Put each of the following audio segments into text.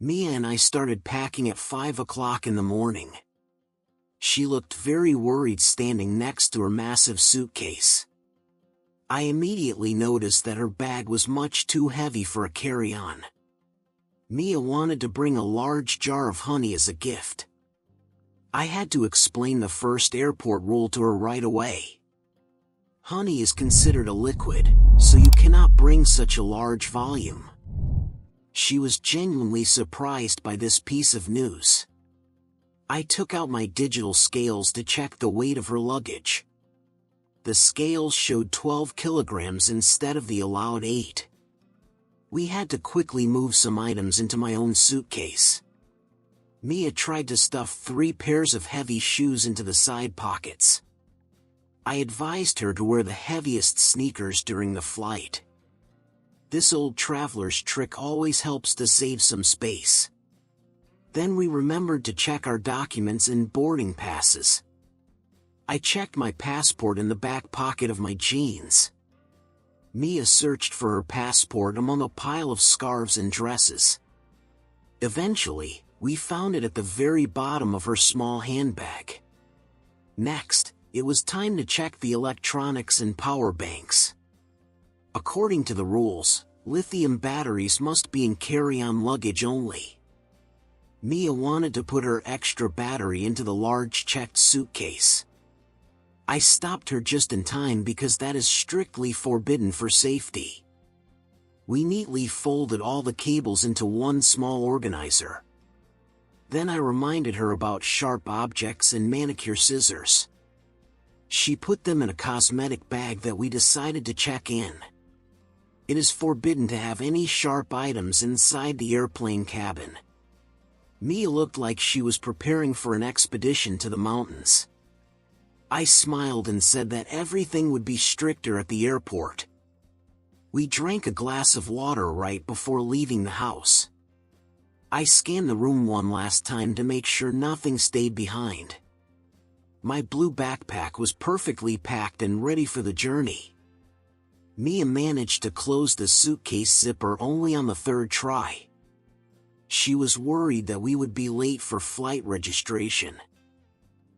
Mia and I started packing at 5 o'clock in the morning. She looked very worried standing next to her massive suitcase. I immediately noticed that her bag was much too heavy for a carry-on. Mia wanted to bring a large jar of honey as a gift. I had to explain the first airport rule to her right away. Honey is considered a liquid, so you cannot bring such a large volume. She was genuinely surprised by this piece of news. I took out my digital scales to check the weight of her luggage. The scales showed 12 kilograms instead of the allowed 8. We had to quickly move some items into my own suitcase. Mia tried to stuff 3 pairs of heavy shoes into the side pockets. I advised her to wear the heaviest sneakers during the flight. This old traveler's trick always helps to save some space. Then we remembered to check our documents and boarding passes. I checked my passport in the back pocket of my jeans. Mia searched for her passport among a pile of scarves and dresses. Eventually, we found it at the very bottom of her small handbag. Next, it was time to check the electronics and power banks. According to the rules, lithium batteries must be in carry-on luggage only. Mia wanted to put her extra battery into the large checked suitcase. I stopped her just in time because that is strictly forbidden for safety. We neatly folded all the cables into one small organizer. Then I reminded her about sharp objects and manicure scissors. She put them in a cosmetic bag that we decided to check in. It is forbidden to have any sharp items inside the airplane cabin. Mia looked like she was preparing for an expedition to the mountains. I smiled and said that everything would be stricter at the airport. We drank a glass of water right before leaving the house. I scanned the room one last time to make sure nothing stayed behind. My blue backpack was perfectly packed and ready for the journey. Mia managed to close the suitcase zipper only on the 3rd try. She was worried that we would be late for flight registration.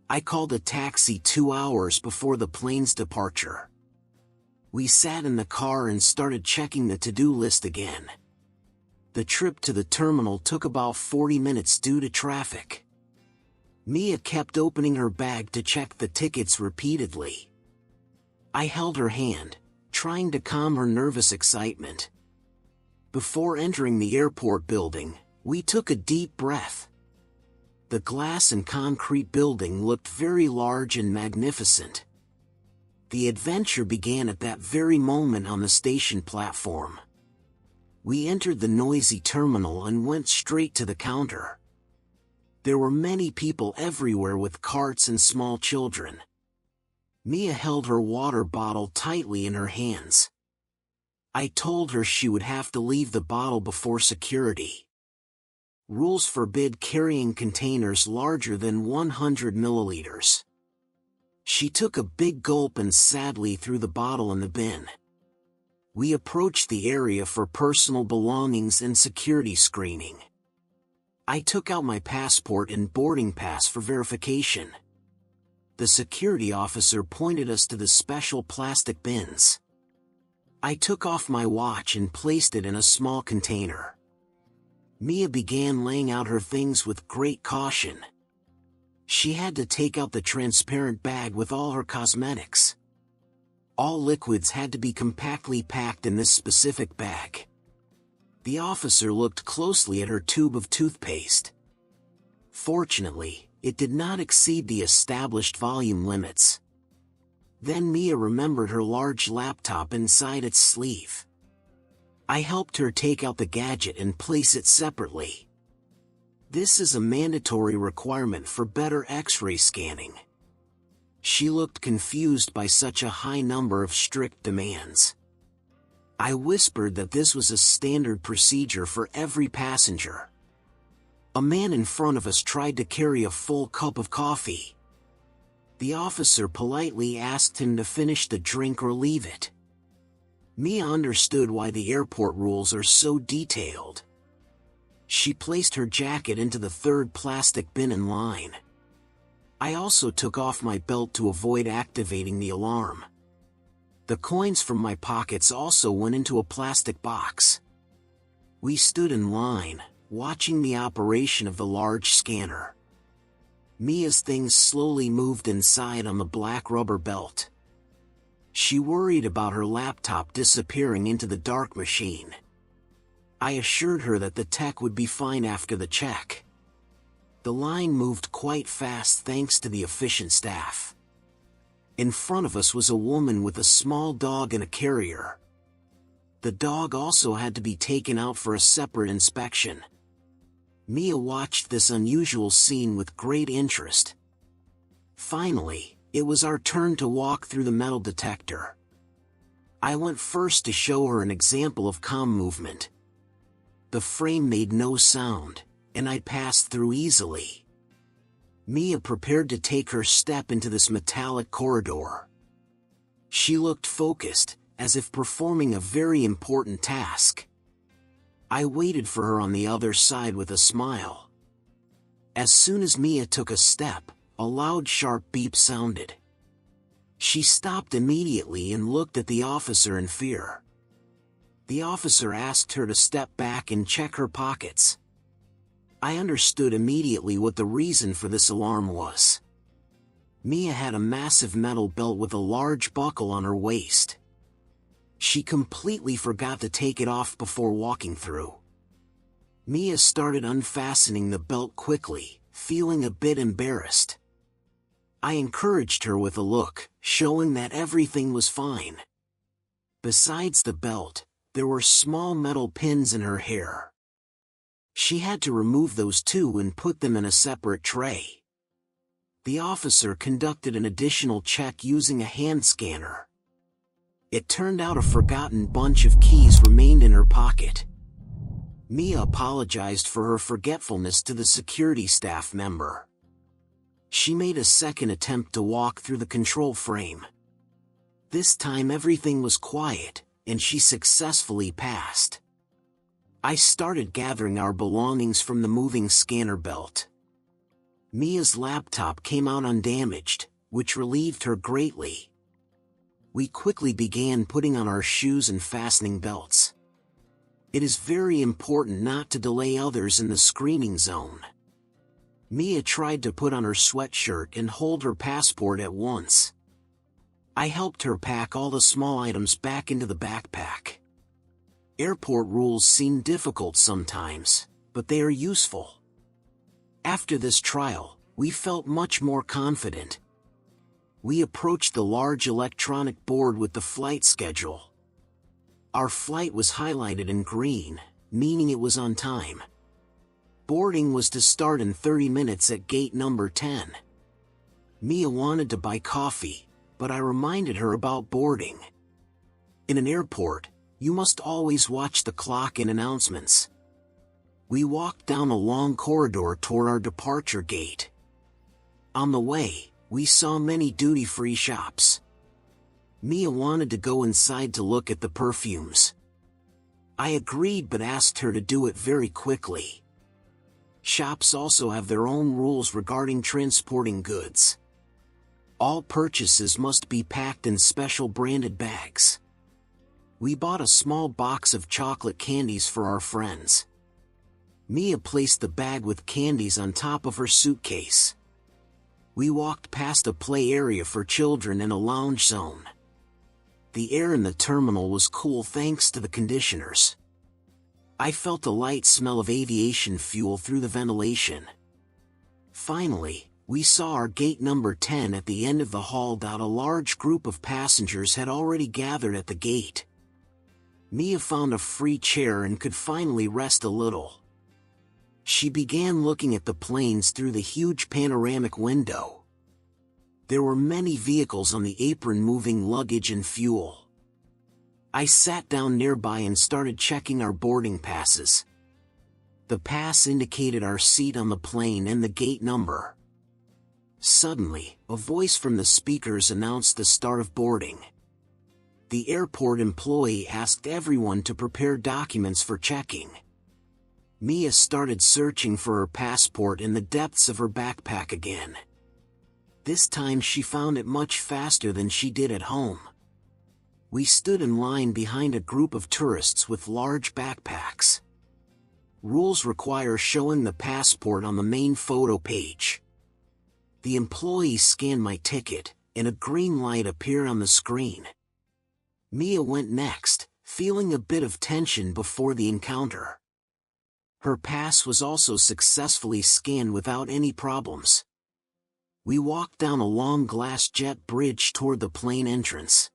I called a taxi 2 hours before the plane's departure. We sat in the car and started checking the to-do list again. The trip to the terminal took about 40 minutes due to traffic. Mia kept opening her bag to check the tickets repeatedly. I held her hand, trying to calm her nervous excitement. Before entering the airport building, we took a deep breath. The glass and concrete building looked very large and magnificent. The adventure began at that very moment on the station platform. We entered the noisy terminal and went straight to the counter. There were many people everywhere with carts and small children. Mia held her water bottle tightly in her hands. I told her she would have to leave the bottle before security. Rules forbid carrying containers larger than 100 milliliters. She took a big gulp and sadly threw the bottle in the bin. We approached the area for personal belongings and security screening. I took out my passport and boarding pass for verification. The security officer pointed us to the special plastic bins. I took off my watch and placed it in a small container. Mia began laying out her things with great caution. She had to take out the transparent bag with all her cosmetics. All liquids had to be compactly packed in this specific bag. The officer looked closely at her tube of toothpaste. Fortunately, it did not exceed the established volume limits. Then Mia remembered her large laptop inside its sleeve. I helped her take out the gadget and place it separately. This is a mandatory requirement for better X-ray scanning. She looked confused by such a high number of strict demands. I whispered that this was a standard procedure for every passenger. A man in front of us tried to carry a full cup of coffee. The officer politely asked him to finish the drink or leave it. Mia understood why the airport rules are so detailed. She placed her jacket into the third plastic bin in line. I also took off my belt to avoid activating the alarm. The coins from my pockets also went into a plastic box. We stood in line, watching the operation of the large scanner. Mia's things slowly moved inside on the black rubber belt. She worried about her laptop disappearing into the dark machine. I assured her that the tech would be fine after the check. The line moved quite fast thanks to the efficient staff. In front of us was a woman with a small dog and a carrier. The dog also had to be taken out for a separate inspection. Mia watched this unusual scene with great interest. Finally, it was our turn to walk through the metal detector. I went first to show her an example of calm movement. The frame made no sound, and I passed through easily. Mia prepared to take her step into this metallic corridor. She looked focused, as if performing a very important task. I waited for her on the other side with a smile. As soon as Mia took a step, a loud sharp beep sounded. She stopped immediately and looked at the officer in fear. The officer asked her to step back and check her pockets. I understood immediately what the reason for this alarm was. Mia had a massive metal belt with a large buckle on her waist. She completely forgot to take it off before walking through. Mia started unfastening the belt quickly, feeling a bit embarrassed. I encouraged her with a look, showing that everything was fine. Besides the belt, there were small metal pins in her hair. She had to remove those too and put them in a separate tray. The officer conducted an additional check using a hand scanner. It turned out a forgotten bunch of keys remained in her pocket. Mia apologized for her forgetfulness to the security staff member. She made a second attempt to walk through the control frame. This time everything was quiet, and she successfully passed. I started gathering our belongings from the moving scanner belt. Mia's laptop came out undamaged, which relieved her greatly. We quickly began putting on our shoes and fastening belts. It is very important not to delay others in the screening zone. Mia tried to put on her sweatshirt and hold her passport at once. I helped her pack all the small items back into the backpack. Airport rules seem difficult sometimes, but they are useful. After this trial, we felt much more confident. We approached the large electronic board with the flight schedule. Our flight was highlighted in green, meaning it was on time. Boarding was to start in 30 minutes at gate number 10. Mia wanted to buy coffee, but I reminded her about boarding. In an airport, you must always watch the clock and announcements. We walked down a long corridor toward our departure gate. On the way, we saw many duty-free shops. Mia wanted to go inside to look at the perfumes. I agreed but asked her to do it very quickly. Shops also have their own rules regarding transporting goods. All purchases must be packed in special branded bags. We bought a small box of chocolate candies for our friends. Mia placed the bag with candies on top of her suitcase. We walked past a play area for children and a lounge zone. The air in the terminal was cool thanks to the conditioners. I felt a light smell of aviation fuel through the ventilation. Finally, we saw our gate number 10 at the end of the hall. A large group of passengers had already gathered at the gate. Mia found a free chair and could finally rest a little. She began looking at the planes through the huge panoramic window. There were many vehicles on the apron moving luggage and fuel. I sat down nearby and started checking our boarding passes. The pass indicated our seat on the plane and the gate number. Suddenly, a voice from the speakers announced the start of boarding. The airport employee asked everyone to prepare documents for checking. Mia started searching for her passport in the depths of her backpack again. This time she found it much faster than she did at home. We stood in line behind a group of tourists with large backpacks. Rules require showing the passport on the main photo page. The employee scanned my ticket, and a green light appeared on the screen. Mia went next, feeling a bit of tension before the encounter. Her pass was also successfully scanned without any problems. We walked down a long glass jet bridge toward the plane entrance.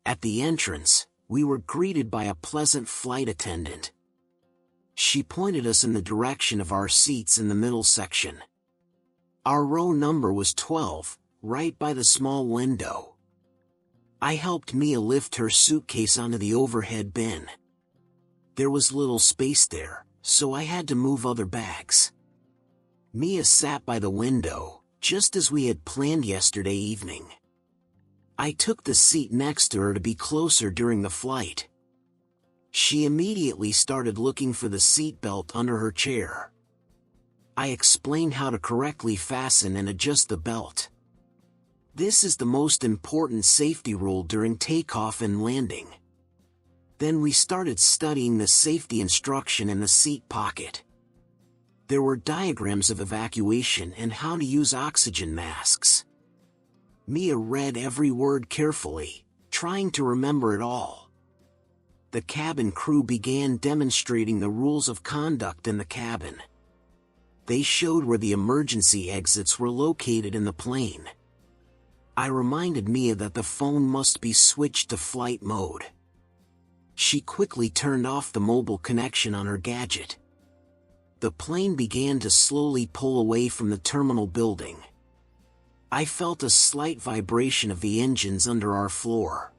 At the entrance, we were greeted by a pleasant flight attendant. She pointed us in the direction of our seats in the middle section. Our row number was 12, right by the small window. I helped Mia lift her suitcase onto the overhead bin. There was little space there, so I had to move other bags. Mia sat by the window, just as we had planned yesterday evening. I took the seat next to her to be closer during the flight. She immediately started looking for the seat belt under her chair. I explained how to correctly fasten and adjust the belt. This is the most important safety rule during takeoff and landing. Then we started studying the safety instruction in the seat pocket. There were diagrams of evacuation and how to use oxygen masks. Mia read every word carefully, trying to remember it all. The cabin crew began demonstrating the rules of conduct in the cabin. They showed where the emergency exits were located in the plane. I reminded Mia that the phone must be switched to flight mode. She quickly turned off the mobile connection on her gadget. The plane began to slowly pull away from the terminal building. I felt a slight vibration of the engines under our floor.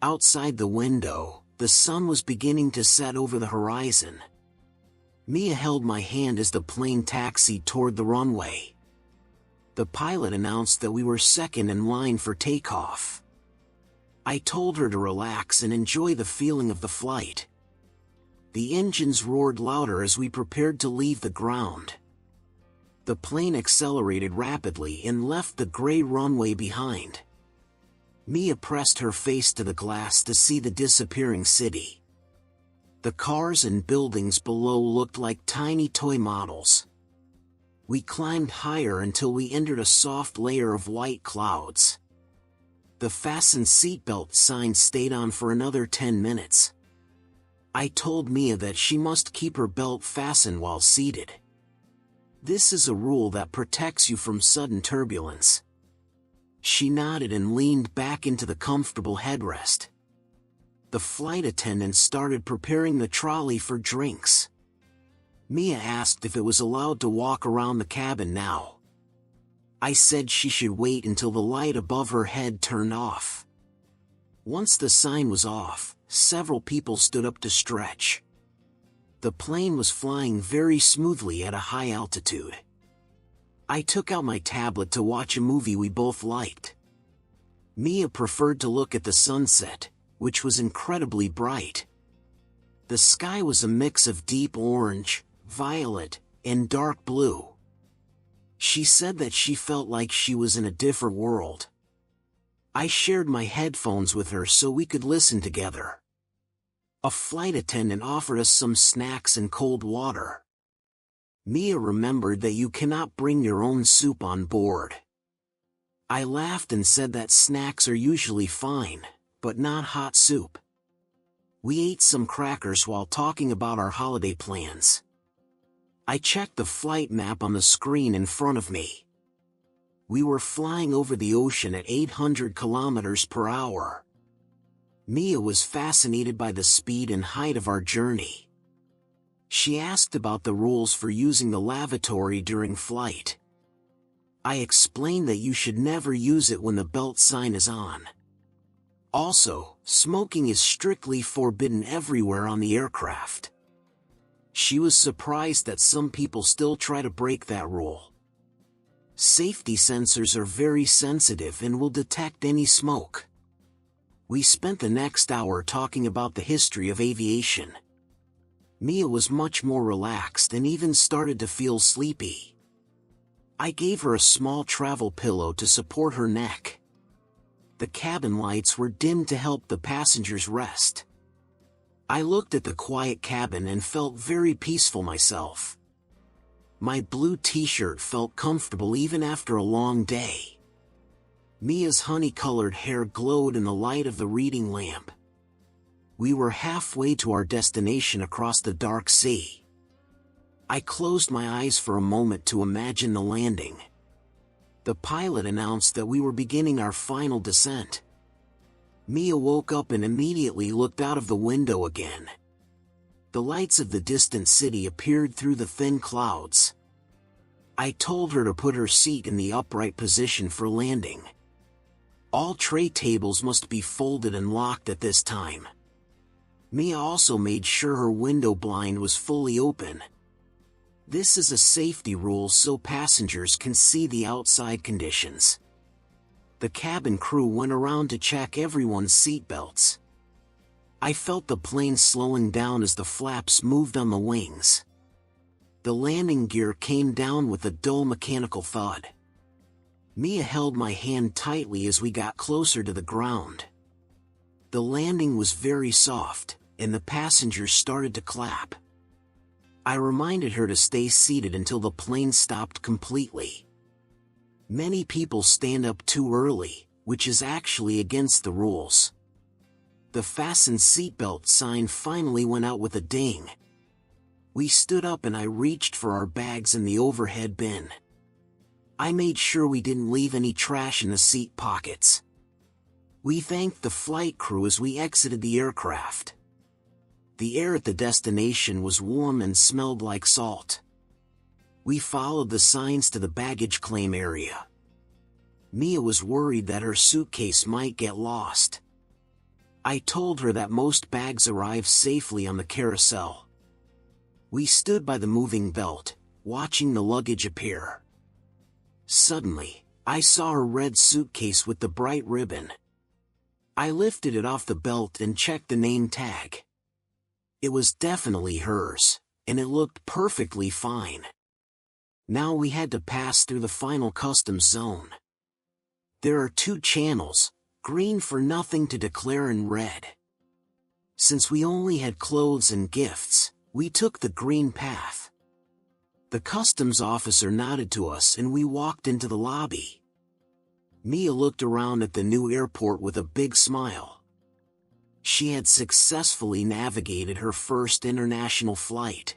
Outside the window, the sun was beginning to set over the horizon. Mia held my hand as the plane taxied toward the runway. The pilot announced that we were second in line for takeoff. I told her to relax and enjoy the feeling of the flight. The engines roared louder as we prepared to leave the ground. The plane accelerated rapidly and left the gray runway behind. Mia pressed her face to the glass to see the disappearing city. The cars and buildings below looked like tiny toy models. We climbed higher until we entered a soft layer of white clouds. The fasten seatbelt sign stayed on for another 10 minutes. I told Mia that she must keep her belt fastened while seated. This is a rule that protects you from sudden turbulence. She nodded and leaned back into the comfortable headrest. The flight attendant started preparing the trolley for drinks. Mia asked if it was allowed to walk around the cabin now. I said she should wait until the light above her head turned off. Once the sign was off, several people stood up to stretch. The plane was flying very smoothly at a high altitude. I took out my tablet to watch a movie we both liked. Mia preferred to look at the sunset, which was incredibly bright. The sky was a mix of deep orange, violet, and dark blue. She said that she felt like she was in a different world. I shared my headphones with her so we could listen together. A flight attendant offered us some snacks and cold water. Mia remembered that you cannot bring your own soup on board. I laughed and said that snacks are usually fine, but not hot soup. We ate some crackers while talking about our holiday plans. I checked the flight map on the screen in front of me. We were flying over the ocean at 800 kilometers per hour. Mia was fascinated by the speed and height of our journey. She asked about the rules for using the lavatory during flight. I explained that you should never use it when the belt sign is on. Also, smoking is strictly forbidden everywhere on the aircraft. She was surprised that some people still try to break that rule. Safety sensors are very sensitive and will detect any smoke. We spent the next hour talking about the history of aviation. Mia was much more relaxed and even started to feel sleepy. I gave her a small travel pillow to support her neck. The cabin lights were dimmed to help the passengers rest. I looked at the quiet cabin and felt very peaceful myself. My blue t-shirt felt comfortable even after a long day. Mia's honey-colored hair glowed in the light of the reading lamp. We were halfway to our destination across the dark sea. I closed my eyes for a moment to imagine the landing. The pilot announced that we were beginning our final descent. Mia woke up and immediately looked out of the window again. The lights of the distant city appeared through the thin clouds. I told her to put her seat in the upright position for landing. All tray tables must be folded and locked at this time. Mia also made sure her window blind was fully open. This is a safety rule so passengers can see the outside conditions. The cabin crew went around to check everyone's seatbelts. I felt the plane slowing down as the flaps moved on the wings. The landing gear came down with a dull mechanical thud. Mia held my hand tightly as we got closer to the ground. The landing was very soft, and the passengers started to clap. I reminded her to stay seated until the plane stopped completely. Many people stand up too early, which is actually against the rules. The fasten seatbelt sign finally went out with a ding. We stood up and I reached for our bags in the overhead bin. I made sure we didn't leave any trash in the seat pockets. We thanked the flight crew as we exited the aircraft. The air at the destination was warm and smelled like salt. We followed the signs to the baggage claim area. Mia was worried that her suitcase might get lost. I told her that most bags arrive safely on the carousel. We stood by the moving belt, watching the luggage appear. Suddenly, I saw her red suitcase with the bright ribbon. I lifted it off the belt and checked the name tag. It was definitely hers, and it looked perfectly fine. Now we had to pass through the final customs zone. There are 2 channels, green for nothing to declare and red. Since we only had clothes and gifts, we took the green path. The customs officer nodded to us and we walked into the lobby. Mia looked around at the new airport with a big smile. She had successfully navigated her first international flight.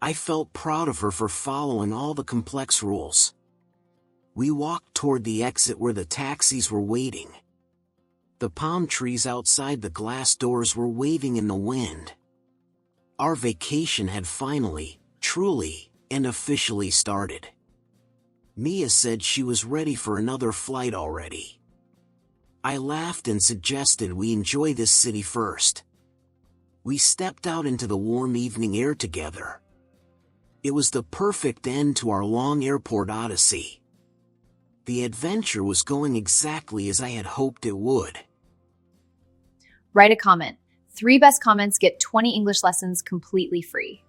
I felt proud of her for following all the complex rules. We walked toward the exit where the taxis were waiting. The palm trees outside the glass doors were waving in the wind. Our vacation had finally, truly, and officially started. Mia said she was ready for another flight already. I laughed and suggested we enjoy this city first. We stepped out into the warm evening air together. It was the perfect end to our long airport odyssey. The adventure was going exactly as I had hoped it would. Write a comment. 3 best comments get 20 English lessons completely free.